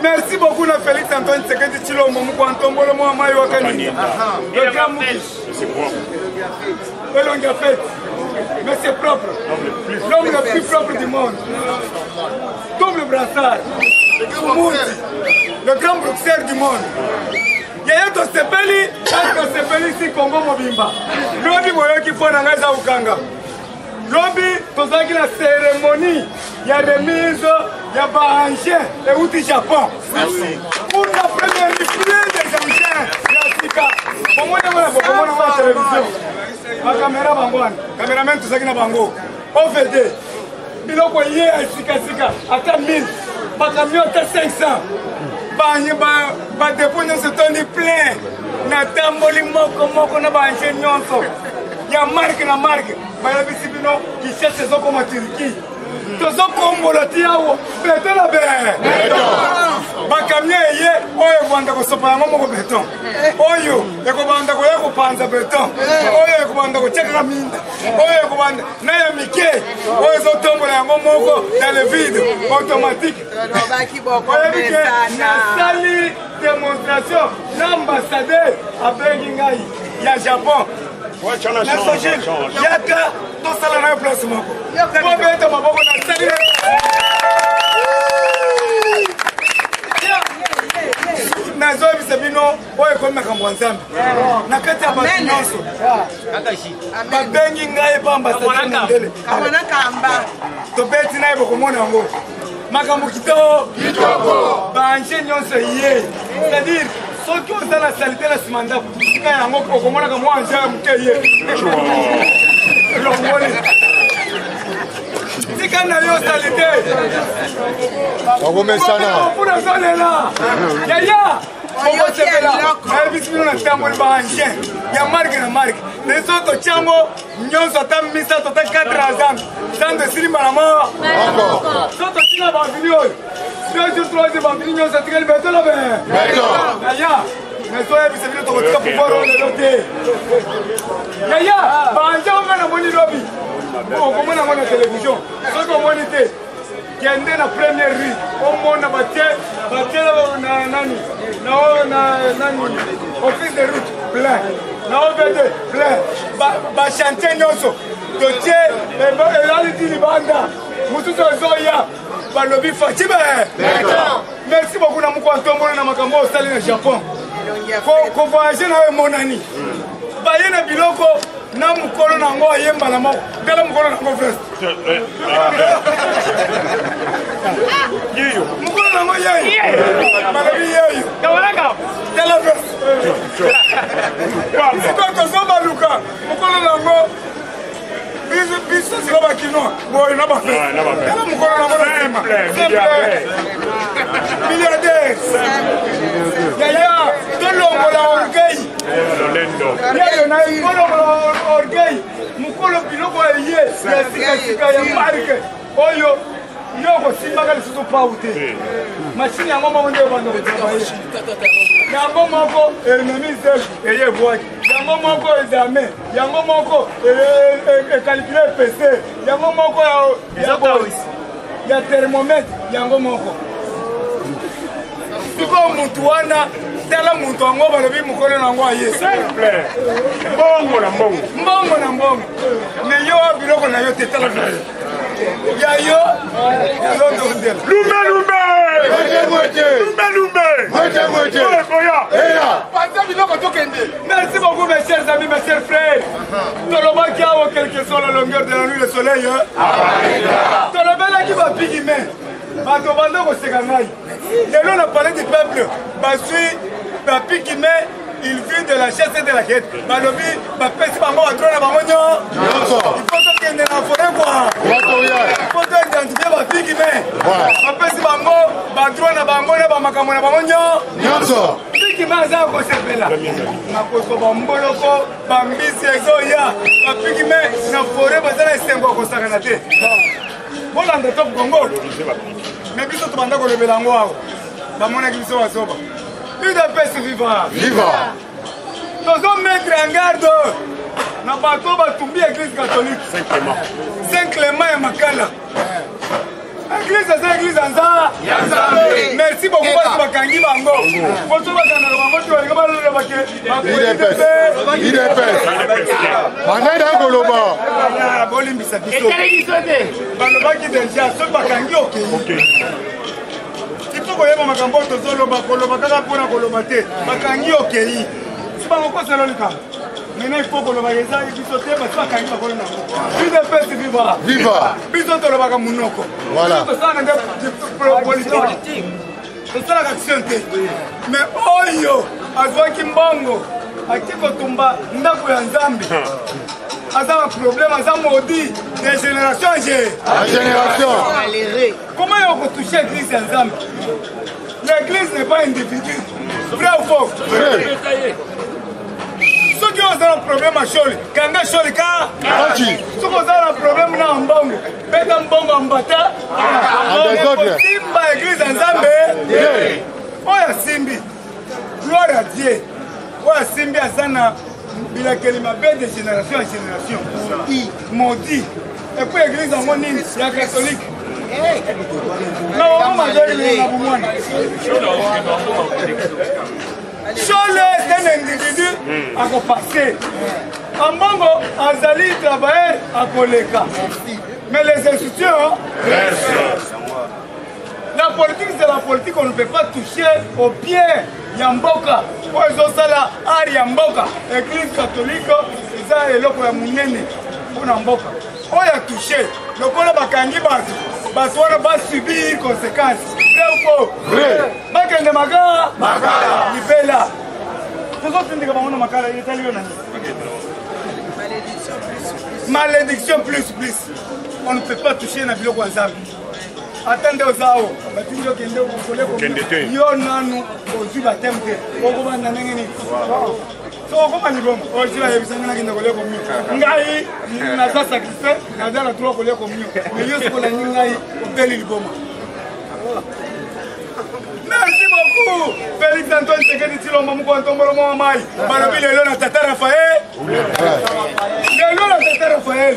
Merci beaucoup à Félix Antoine Tshisekedi Tshilombo Moukantombolo Mouamaï Wakani. Le grand Moukis. Et l'on a fait. Mais c'est propre. L'homme le plus propre du monde. Double brassard. Le grand boxeur du monde. Yaya Tosepeli, Tosepeli si Congo Mobimba. Lobi moyo ki fona ngaza ukanga. Lobi tozaki na cérémonie ya remise ya baanche et outil Japon. Merci. Pour la première display des anciens ya Sika. Comment on a la télévision. Ma caméra bangwana, caméraman tozaki na bango. OVD. Biloko yé à Sika ata 1000. Ba camion ata 500. Ba dépôt nyonso toni plein na tamboli moko na baanche nyonso ya marque na marque ba bisi bino ki cherche zoko maturiki tozo kombola tiawo beto na be ba camion ye oyo banda ko sopa yango moko beton oyo eko banda ko yeko panza beton oyo eko banda ko cheka minda oyo eko banda na ya mike oyo zo tombola yango moko dans le vide automatique Sali démonstration l'ambassadeur a Bengingai ya Japon. Yaka to sala na place moko. Ko beta maboko na sali. Nazo bisabino oyo ko makambo nzambe. Na kati ya basinonso. Ba Bengingai ba ambassadeur ndele. Kamana kamba. To beti na ibo komona ngo. Makambo kitoko banche nyonso ye c'est-à-dire soki ozala salite na nsima ndako tika yango okomonaka mwa anja moke ye longoli tika na yo salite mpona zolela yaya okosepela ayebisi bino na tamboli baanche ya marke na marke leso tocyango nyonso ata misato ata 4 ans sans de silimba na mawa so totina bambili oyo 2 jours 3 jours bambili nyonso atikali beto lobe yaya meso oyebisa bino tokotika pouvoir oyo lelo te yaya baanche onga namoni lobi okomona yango na télévision soki omoni te kende na première rue omona batiela na nani office de route plein na OVD plein bachantier nyonso dotie elaliti libanda mosusu ezoya balobi facibe merci beaucoup na moko antombona na makambo osali na Japon kovoyage na yo emonani baye na biloko na mukolo nango ayemba na moko tala mukolo nango veste mukolo nango yeyo balobi yeyo tala veste sikoyo tozobaluka mukolo nango biso siko bakinoa boye na baveste tala mukolo nango nasema milliardaire yaya tolongola orgueil yeyo na tolongola orgueil mukolo biloko eye ya sikasika ya marke oyo yoko simbaka lisusu pau te mashini yango moko nde ebanda kotravaye yango moko enemise eye bwaki yango moko examen yango moko ekalcule pc yango moko ya thermomètre yango moko sikoyo mutu wana tala mutu yango balobi mukolo nango aye mbongo na mbongo me yo biloko na yo te tala yayo yalondondela lumbe panza biloko tokende Tolobaki awa quelle que soit la longueur de la nuit le soleil. Tolobelaki ba pigime. Bato banda ko sekangai. Lelo na parler du peuple. Basui ba pigime. Il vit de la chasse et de la quête. Balobi, ba pesi bango atro na bango nyo. Il faut que na forêt quoi. Il faut identifier ba pigime. Ba pesi bango ba atro na bango na ba makambo na bango nyo. Pigime aza ko sepela. Na ko so ba mboloko, ba mbisi ezoya. Ba pigime na forêt bazana esengo ko sakana te. Bona ndo top Congo. Mais biso to banda ko lebela ngo awo. Ba mona ki biso wasoba. UDPS viva! Viva! Nous allons mettre en garde. Nous allons tomber l'église catholique. Saint-Clément et Makala. L'église, c'est l'église en ça. Merci beaucoup pour ce que vous avez koyeba makambo tozoloba koloba kaka mpona koloba te bakangi okei si bangokosela likambo maintenant il faut koloba eza biso te basi bakangi bakolo nango UDPS viva biso tolobaka monoko tosala nde politique tosalaka action te mais oyo azwaki mbongo ake kotumba ndako ya nzambe aza un problème, aza maudit de génération en génération. Comment on peut toucher l'église ensemble? L'église n'est pas un individu. Vrai ou faux? Ceux qui ont un problème à Choli, quand on a Choli, ceux qui ont un problème à Mbongo, Beta Mbongo en bata, on peut Simba l'église ensemble. Oya Simbi, gloire à Dieu. Oya Simbi Azana. Il a qu'elle m'a fait de génération en génération. Maudit. Et puis l'église en mon île, c'est la catholique. Non, on m'a donné la boumoine. Chole, c'est un individu à repasser. En Bongo, Azali travaille à Koleka. Mais les institutions, la politique, c'est la politique, on ne peut pas toucher au pied. Yamboka, Oezosala, Ari Yamboka, Église catholique, ça est l'eau ya munene, pour Yamboka. On a touché, le col bakangi baswana va subir conséquences. Vrai ou faux? Vrai. Bakende maga, libela. Tous autres indiquent que on makala italien. Malédiction plus. On ne peut pas toucher na biloko nzambe. Attendez aux AO, yo nanu ozu ba tempe okoba na ngeni so okoma ni bomo ozu la yebisanga na kinda koleko mi ngai na za sacrifice na za la tro koleko mi mais yo siko na ngai obeli liboma. Merci beaucoup Félix Antoine Tshisekedi Tshilombo muko ntombolo mo mai balobi lelo na tata Raphaël lelo na tata Raphaël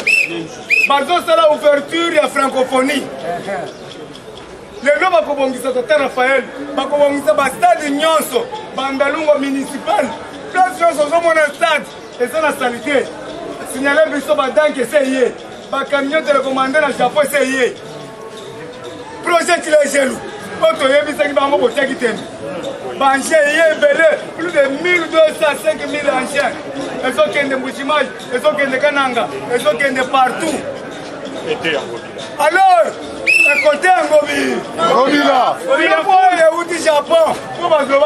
bazo sala ouverture ya francophonie. Le nom bakobongisa tata Raphaël, bakobongisa ba stade nyonso, bandalungo municipal. Place nyonso zomona stade, et ça la salité. Signaler biso ba danke seye, ba camion télécommandé na Japon seye. Projet qui les gelou. Oto yebisa ki bango botiaki teme. Banche yé belé, plus de 1200 5000 anciens. Ils ont kende Mbushimai, ils ont kende Kananga, ils ont kende partout. Alors, à côté de Ngobi, il faut aller au Japon pour que le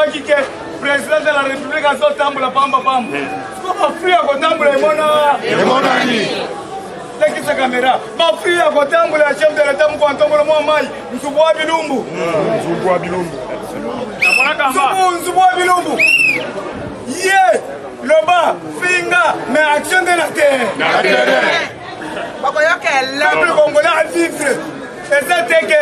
président de la République a sorti Tamboula Pamba Pamba. Pour fuir à côté de Monani. C'est sa caméra. Pour fuir à côté de la chef de l'État, Nzouboua Bilumbu. Nzouboua Bilumbu. Yeah, le bas, Finga, mais action de la terre. Le peuple congolais a vivre. Et ça c'est que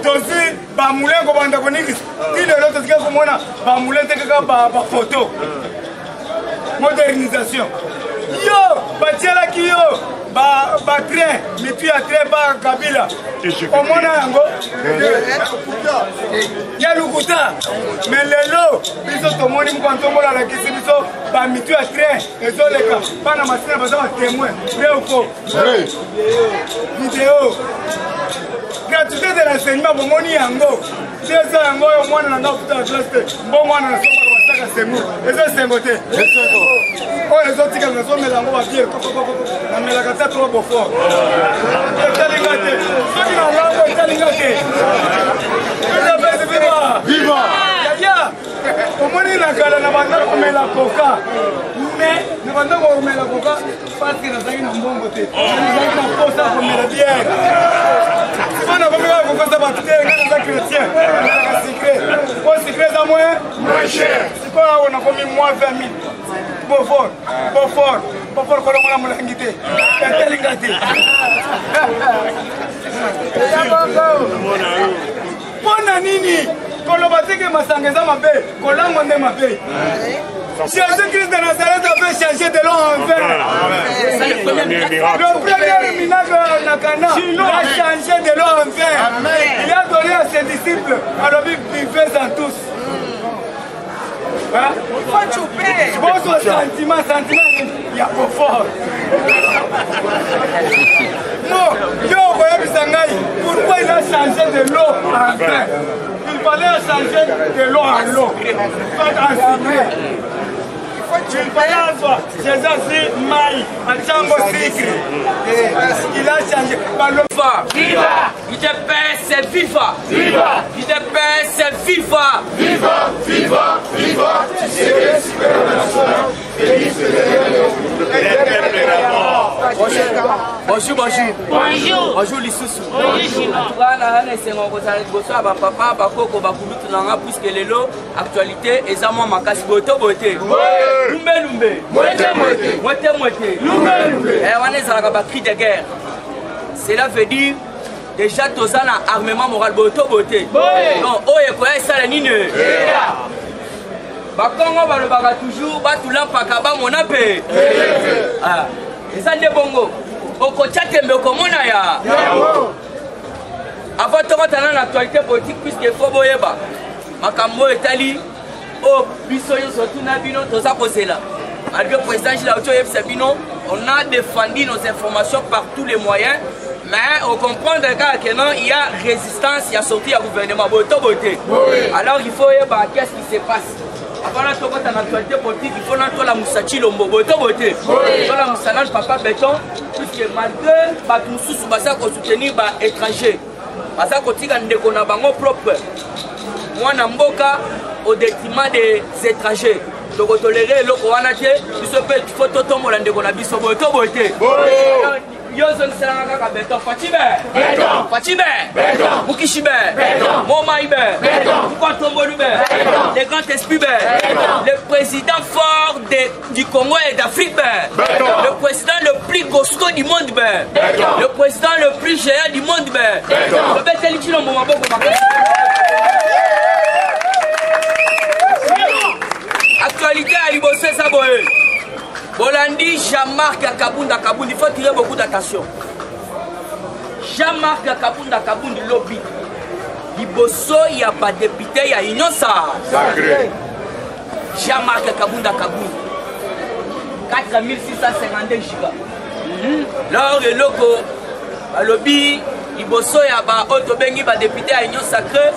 aussi bamoulé ko banda ko niki il est l'autre que komona bamoulé te ka ba photo modernisation yo batiela ki yo ba train mitu ya train ba Kabila komona yango ya lukuta mais lelo biso tomoni mkontombola la kisi biso ba mitu ya train ezoleka bana masina baza ba témoin vrai ou faux vidéo gratuité de l'enseignement, bon, yango. C'est ça, yango, yo mwana na ngafuta classe. Bon mwana na sopa kaka sengo eza sengo te oyo ezotika nazomela yango babiere namelaka ta trop beaufort etalinga te soki na ngango etalinga te viva yaya omoni na kala na banda komela koka mais na banda komela koka parce nazalaki na mbongo te nazalaki na posa komela biere mpona komeka kokosa bato te nga naza chrétien nazalaka secret po secret eza moins cher sikoyo awo nakomi moins 20 000 Beaufort kolongola molangi te etelinga te mpona nini koloba teke masanga eza mabe kolango nde mabe Jésus-Christ de Nazareth avait changé de l'eau en vin. Le premier miracle à Cana a changé de l'eau en vin. Il a donné à ses disciples, alors buvez-en tous. Votre sentiment, il y a trop fort. Non, pourquoi il a changé de l'eau en vin? Il fallait changer de l'eau en l'eau. Pas en secret. Jésus Maï, en Django Sikri. Il a changé. Viva! Qui te paie, c'est viva! Viva! Qui te paie, c'est viva! Viva! Viva! Viva! Bonjour, bonjour. Bonjour. Bonjour, Lissousou. Bonjour. Puisque les lots, actualité, et ça, moi, ma casse, beauté. Lumbe. Moité. Et on est à la cri de guerre. Cela veut dire, déjà, tout ça, l'armement moral, beauté. Non, oh, et quoi, ça, la nine. Bakongo ba le baga toujours ba tout la pakaba mon appé. Ah. Et ça de bongo. Oko chatembe komona ya. Avant de rentrer dans l'actualité politique puisque faut boyeba. Makambo etali o biso yo surtout na bino to ça poser là. Malgré président Gilles Auto Sabino, on a défendu nos informations par tous les moyens. Mais on comprend que non, il y a résistance, il y a sorti à gouvernement beauté. Alors il faut qu'est-ce qui se passe. Avant la actualité politique, il faut la Moussachi Lombo, beauté. La Moussalange papa béton, puisque malgré tout sous basa qu'on soutenir les étrangers, basa qu'on tire en bango propre. Moi Namboka au détriment des étrangers. Donc tolérer le Kowanate, il faut tout tomber dans des biso beauté. Yozon Salanga Beton, Fatime, Mukishibe, Momaïbe, Moukantombolube, les grands esprits, le président fort du Congo et d'Afrique, le président le plus costaud du monde, le président le plus géant du monde, le Beteliki no Momabo. Actualité à Ibossé Saboé. Bolandi, Jean-Marc Kabunda Kabundi, il faut tirer beaucoup d'attention. Jean-Marc Kabunda Kabundi lobby. Ibosso, il n'y a pas de député, il y a union ça. Jean-Marc Kabunda Kabundi. 4652 gigas. Lors et loco, lobby, Ibosso, il y a pas autobengi, pas député, il y a union sacrée.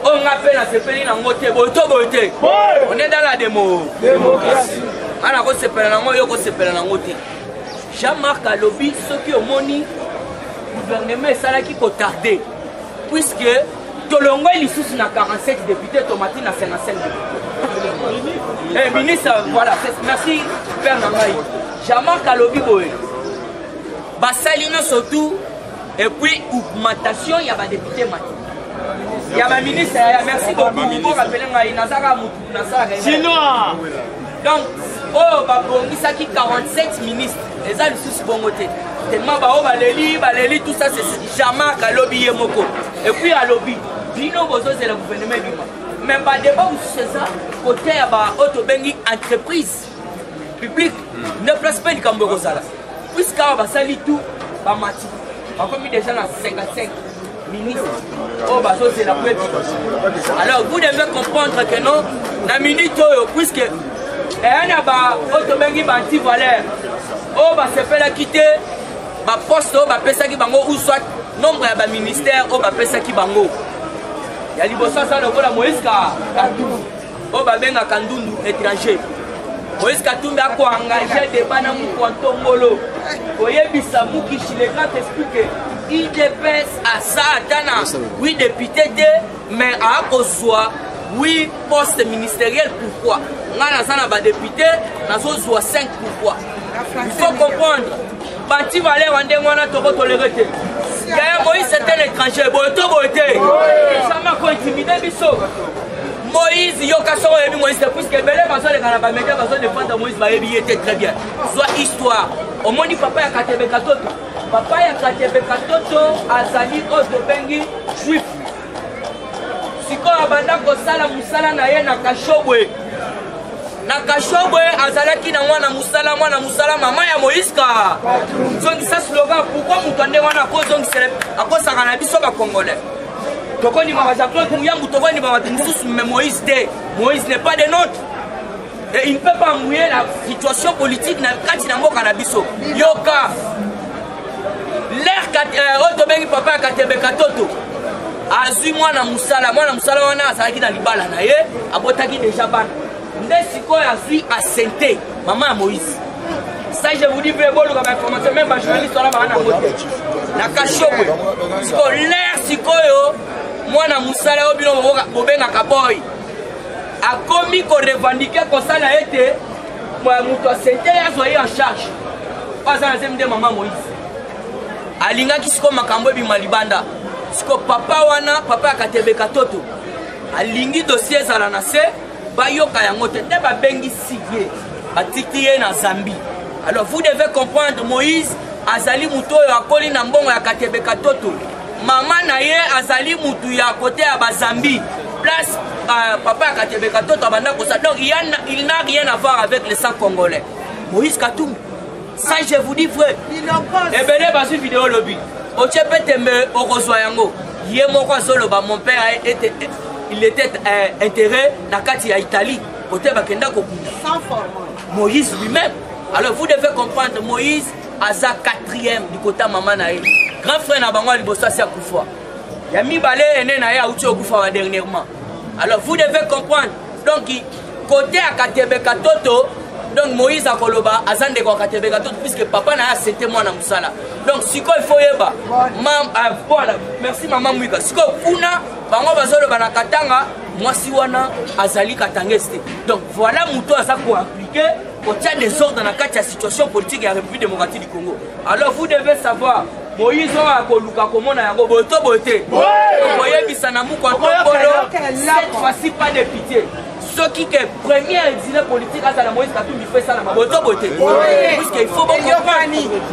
On appelle à ce pays dans le beauté. On est dans la démocratie. Jean-Marc Alobi, ceux qui ont moni, le gouvernement est qui peut tarder. Puisque Tolongo est sous 47 députés, Tomatine a 55 députés. Et ministre, voilà, merci Père Nangaï. Jean-Marc Alobi, Bassalino surtout, et puis augmentation, il y a des députés maintenant. Il y a un ministre, merci beaucoup. Chinois. Donc, oh, il y a 47 ministres. Les gens sont bongotés. Tellement, baléli, tout ça, c'est Jean-Marc à lobby et Moko. Et puis à lobby, Bino Bozo, c'est le gouvernement. Mais pas débat où c'est ça, côté à Autobengi entreprise publique, ne place pas le Cambodge. Puisqu'on va salir tout, on va commis déjà dans 55 ministres. Oh, bah, c'est la première. Alors, vous devez comprendre que non, la minute, puisque. Et il y a Autobengi Banti Valère. Oh, bah, c'est fait la quitter. Bah, poste, bah, pesa qui bango, ou soit nombre de ministères, oh, bah, pesa qui bango. Il y a l'Ibossa, ça, le vol à Moïse, oyo babengaka ndundu étranger. Moïse Katumbi a engagé des bana moukou ngolo. Oyebisa Moukichi, les grands expliquent il dépasse à ça, oui, député, mais à Kozwa, oui, poste ministériel, pourquoi? On a député, on a 5 pourquoi? Il faut comprendre. Banti Valé, on a toléré. Moïse, c'est un étranger, ça m'a intimidé, Moïse, Moïse, puisque Belé va se défendre Moïse, il était très bien. Soit histoire. Au moins, papa a Katebe Katoto. Papa a Katebe Katoto, Azali, Otobengi, juif. Si on a banda Kosala, Moussala, Naye, Nakashobwe. Nakashobwe, Azalaki, Nawana, Moussala, maman ya Moïse. Donc, ça slogan, pourquoi vous tendez à cause de Canabiso Congolais? Mais Moïse n'est pas des nôtres. Et il ne peut pas mouiller la situation politique quand il n'a pas cannabiso. Yoka. L'air papa a Katebe Katoto. Azu mwana musala wana azalaki na libala na ye abotaki déjà bana. Nde sikoyo azui asente maman Moïse. Ça je vous dis vrai bon comme information même pas journaliste là bana ngote. Na kashobwe. Siko l'air sikoyo mwana musala obino bobenga kaboy. Akomi ko revendiquer kosala ete muto asente azoye en charge. Pas en zemde maman Moïse. Alinga kisiko makambo bima libanda. Siko papa wana papa Katebe Katoto. Alingi dossier zala na se bayoka yango te ba bengi sigie batiki na Zambie. Alors vous devez comprendre Moïse azali muto yo akoli na mbongo ya Katebe Katoto. Maman na ye azali mutu ya côté ya Bazambi. Place papa Katebe Katoto abanda kosa. Donc il n'a rien à voir avec les sang congolais. Moïse Katumbi. Ça je vous dis vrai. Et belé basu vidéo lobby. Oche petembe okozwa yango. Ye moko azoloba mon père il était enterré na kati ya Italie. Côté bakenda kokunda. Sans forme. Moïse lui-même. Alors vous devez comprendre Moïse aza 4e du côté maman na ye. Grand frère na bango libosa si akufa. Ya mibale ene na ya uti okufa dernièrement. Alors vous devez comprendre. Donc côté à Katebe Katoto, donc Moïse a koloba azande ko Katebe Katoto puisque papa na ya c'était moi na musala. Donc siko il faut yeba. Voilà, merci maman Mwika. Siko kuna bango bazolo bana katanga mwasi wana azali katangeste. Donc voilà muto aza ko appliquer au tient des ordres dans la situation politique de la République démocratique du Congo. Alors vous devez savoir Moïse a koluka comment na yango boto boté. Vous voyez bisanamu contre Polo. Cette fois-ci pas de pitié. Ceux qui est premier exilé politique à la Moïse Katumbi fait ça na boto boté. Puisqu'il faut comprendre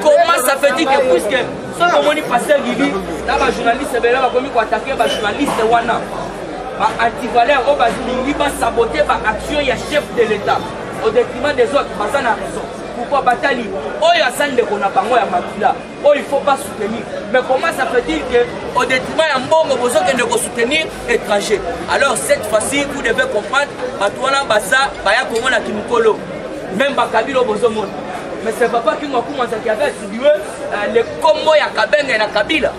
comment ça fait dire que puisque ce moment ni passer Gibi là ba journaliste bela ba komi ko attaquer ba journaliste wana. Ba anti-valeur au bazili ba saboter ba action ya chef de l'État. Au détriment des autres, ça n'a raison. Pourquoi Batali? Oh, il y a ça de qu'on a pas moi à Makila. Oh, il ne faut pas soutenir. Mais comment ça peut dire qu'au détriment d'un bon besoin de soutenir étranger? Alors cette fois-ci, vous devez comprendre, Batouana Bassa, Baya Komona Kimukolo, même Bakabilo Bozomon. Mais c'est papa qui m'a commencé à faire le combo ya Kabeng et la Kabila.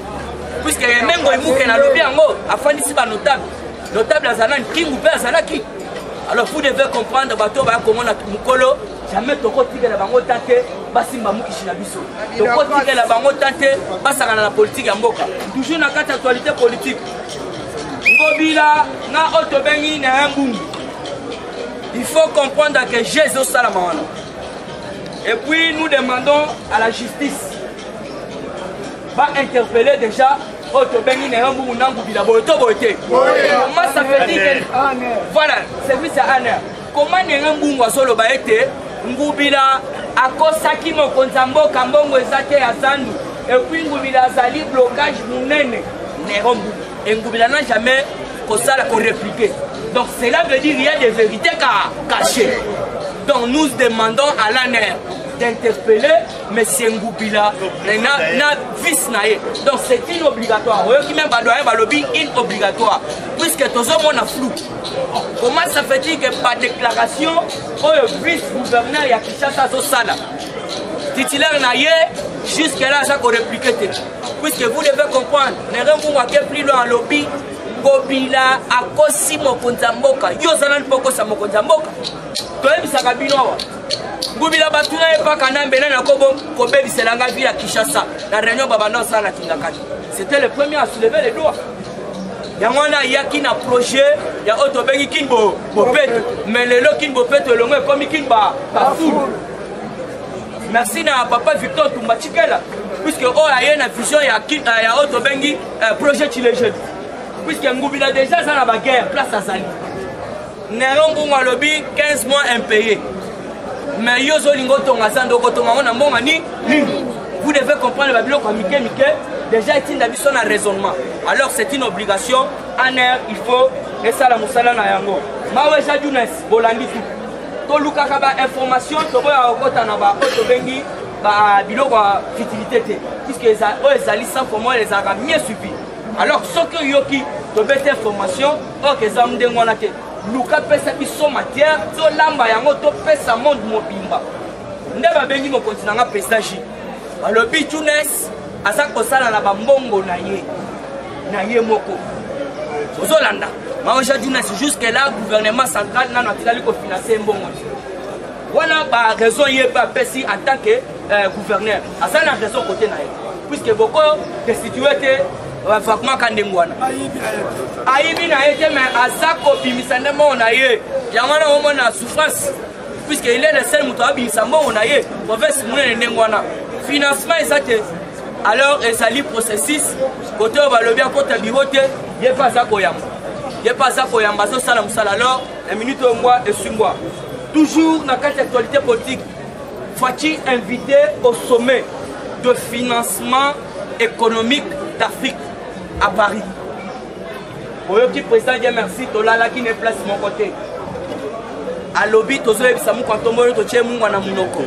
Puisque les mêmes qui ont lobby en haut, afin d'ici notable. Notable à Zanan, qui ou père Zanaki. Alors vous devez comprendre, bateau va comment on a Mukolo, jamais toko tige la bango tante, basi mamuki shinabiso. Toko tige la bango tante, basa na la politique ya mboka. Toujours na kati actualité politique. Ngobila na otobengi na mbungu. Il faut comprendre que Jésus Salamana. Et puis nous demandons à la justice va interpeller déjà Otobengi na mbungu na ngubila boto bote. Comment ça fait dire que voilà, service à honneur. Comment ne mbungu asolo ba ete ngubila akosaki mokonza mboka mbongo ezate ya zandu et puis ngubila azali blocage munene ne rombu et ngubila n'a jamais kosala ko répliquer. Donc cela veut dire qu'il y a des vérités cachées. Donc nous demandons à l'ANR d'interpeller M. Ngoubila na vice nae. Donc c'est inobligatoire. Qui même lobby inobligatoire. Puisque tout le monde a flou. Comment ça fait dire que par déclaration, le vice-gouverneur ya Kinshasa Sala titulaire nae jusque là ça qu'on réplique. Puisque vous devez comprendre, les gens qui plus loin en lobby, Ngobila akosi mokonza mboka yo zana lipokosa mokonza mboka toyebisaka bino awa Ngobila batuna epaka na mbena na kobebiselanga via Kinshasa na réunion babanda osala na Kingakati. C'était le premier à soulever les doigts. Yangwana yaki na projet ya otobengi kinbo bopeto mais lelo kinbo peto longo comme kinba foule. Merci na papa Victor Tumbachikela puisque o aye na vision ya otobengi projet Chilejeune. Puisque Ngobila déjà ça na ba guerre place à Zali. Nerombo ngalobi 15 mois impayés. Mais yozo lingo tonga sando ko tonga na mbonga ni vous devez comprendre la biloko mike déjà est un raisonnement. Alors c'est une obligation en air, il faut que ça la musala na yango. Maweja Younes bolandi tout. To luka ka ba information to boya okota na ba otobengi ba biloko utilité te. Puisque ezali ça pour moi les a mieux suivi. Alors ce que yoki to bête information o que za mdengo na te. Luka pesa biso matière to lamba yango to pesa monde mobimba. Ndeba bengi mo continent nga pesa ji. Alors Younes asa kosala na bambongo na ye moko ozolanda maoja Younes jusque là gouvernement central na natilali ko financer mbongo wana ba raison ye ba pesi en tant que gouverneur asa na raison côté na ye puisque boko destitué te vraiment kandengwana aibi na ye te mais asa ko bimisa ndemo na ye yangana omo na souffrance puisque il est le seul muto abimisa mbongo na ye province munene ndengwana financement ezate. Alors, et ça processus, côté on va le bien côté bihote, il pas ça koyamba. Il pas ça koyamba, ça salam sala. Alors, la minute au mois et sur moi. Toujours dans cette actualité politique, faut-il inviter au sommet de financement économique d'Afrique à Paris. Pour le petit président, Dieu merci, Tolala qui n'est place mon côté. À l'obit, Tozo et Samou quand on m'a dit mon monoko.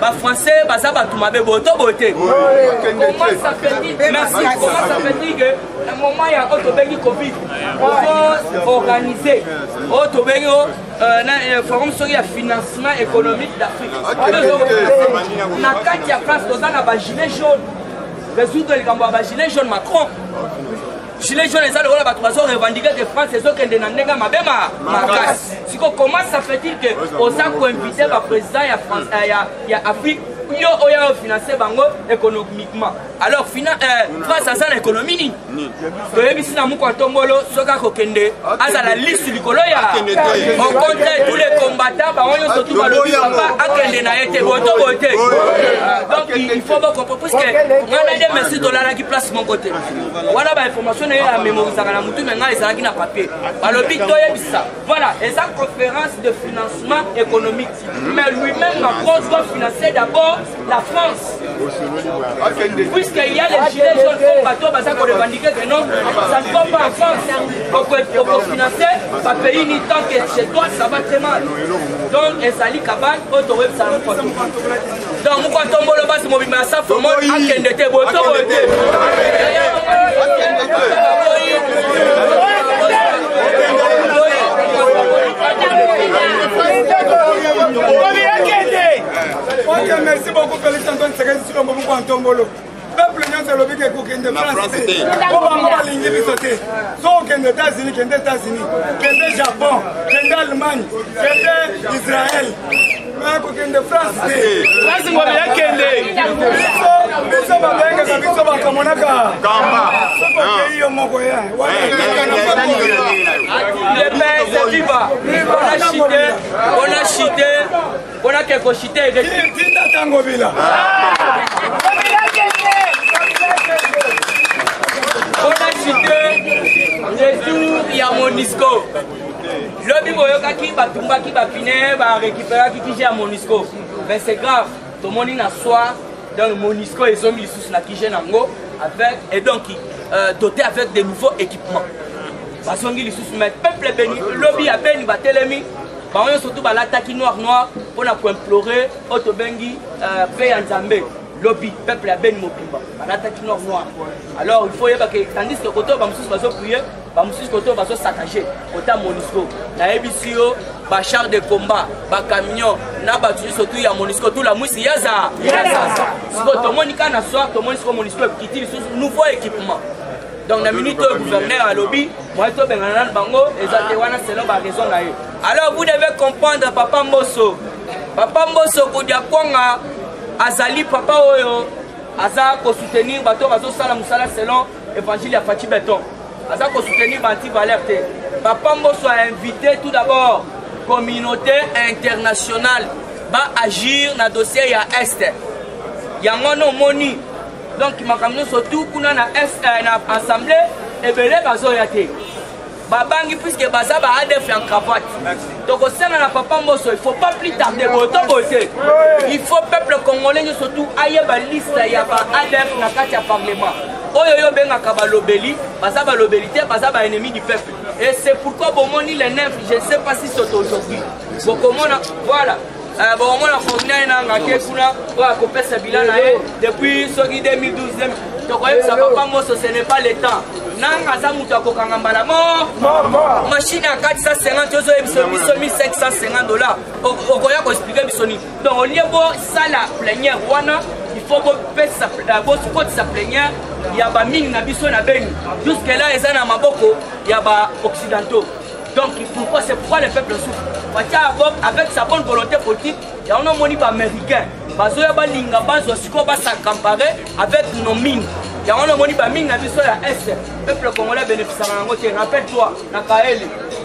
Les Français, ils sont boto beauté. Comment ça fait dire? Merci. Comment ça fait dire que à un moment il y a Otobengi Covid, on va organiser Otobengi un forum sur le financement économique d'Afrique. Na quand il y a France, on a un gilet jaune. Résoudre les gambas, gilet jaune Macron. Gilet jaune, les gens ont revendiqué que France, c'est eux qui ont demandé ma casse. Comment ça fait-il que on a invité le président de l'Afrique pour financer économiquement? Alors, France a ça l'économie. On la liste du coloya. On compte tous les combattants, on surtout donc il faut comprendre parce que on a des messieurs de là qui placent mon côté. Voilà l'information à mémoriser à mutu maintenant ils ont na papier. Voilà, et ça conférence de financement économique. Mais lui-même Macron doit financer d'abord la France. Puisqu'il y a les gilets jaunes au bateau, ça qu'on revendique que non, ça ne va pas en France. On peut financer, ça paye ni tant que chez toi, ça va très mal. Donc, et ça lit cabane, on web ça nous compte. Donc, nous quand on voit le bas, c'est mon bimba, ça faut moi, à quel de tes bottes. Ok, merci beaucoup, Félix Antoine Sekedi, sur le moment où Antombolo. Peuple n'y a pas de l'objet de France. On va pas l'ingénier de sauter. Soit aux États-Unis, aux États-Unis, au Japon, aux Allemagne, aux Israël. Mais aux France. France, on va bien qu'elle nous sommes avec les amis, nous sommes comme on a qu'à. Gamba. pays au Mongolia. Le père, c'est viva. On a chité. On a quelque chité. On a cité les tours, il y a Monisco. Le biboyoka qui va tomber, qui va finir, va récupérer qui gère Monisco. Mais c'est grave, tout le monde est soir dans le Monisco et les hommes sous la qui gère avec et donc doté avec des nouveaux équipements. Parce qu'on dit sous mettre peuple béni, lobby à béni, va télémi. On a surtout l'attaque noir on a pour implorer Otobengi paix en Zambé. Lobby, peuple à Ben Mopimba, l'attaque noir. Alors il faut y avoir que tandis que côté va nous prier, va nous côté va saccager, côté Monisco. La EBCO, ba char de combat, ba camion, na ba surtout il y a Monisco, tout la mousse yaza. Si tout le monde na soir, tout le monde Monisco qui utilise nouveau équipement. Donc la minute le gouverneur à lobby, moi je suis un bango et selon ma raison. Alors vous devez comprendre Papa Mbosso. Papa Mbosso Kodiakwanga Azali Papa Oyo Aza ko soutenir bato bazo sala musala selon évangile ya Fati Beton. Aza ko soutenir Banti Valerte. Papa Mbosso a invité tout d'abord communauté internationale va agir dans le dossier ya Est. Yango no moni. Donc makamno surtout kuna na assemblée et belé bazo yate. Babangi puisque baza ba ADF en cravate. Donc au sein de la Papa Mbosso, il faut pas plus tarder il faut peuple congolais surtout aye ba liste ya ba ADF na kati ya parlement. Oyo yo benga kabalobeli, baza ba lobelité, baza ba ennemi du peuple. Et c'est pourquoi bomoni les 9, je ne sais pas si c'est aujourd'hui. Voilà. Bon, on a depuis 2012. Donc, ça Papa Mbosso, ce n'est pas le temps. Machine à 450, 1550 $. Donc, au lieu de ça, la plénière, il faut que sa plénière, il y a des mines na beni. Jusque-là, il y a des occidentaux. Donc, c'est pourquoi le peuple souffre. Avec sa bonne volonté politique, il y a un homme américain. Il avec nos mines. Il y a un homme américain qui est le peuple congolais bénéficiaire. Rappelle-toi,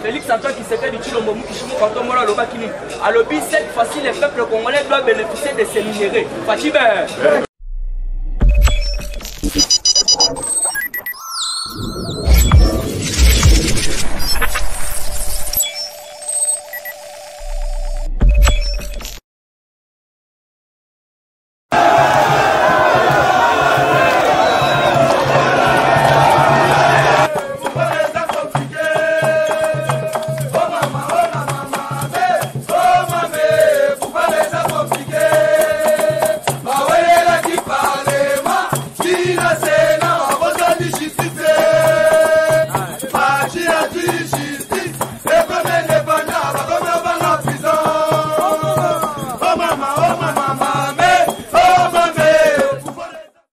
Félix Antoine qui s'est fait du Chilombo, quand on a le cette fois-ci, le peuple congolais doit bénéficier de ces minéraux.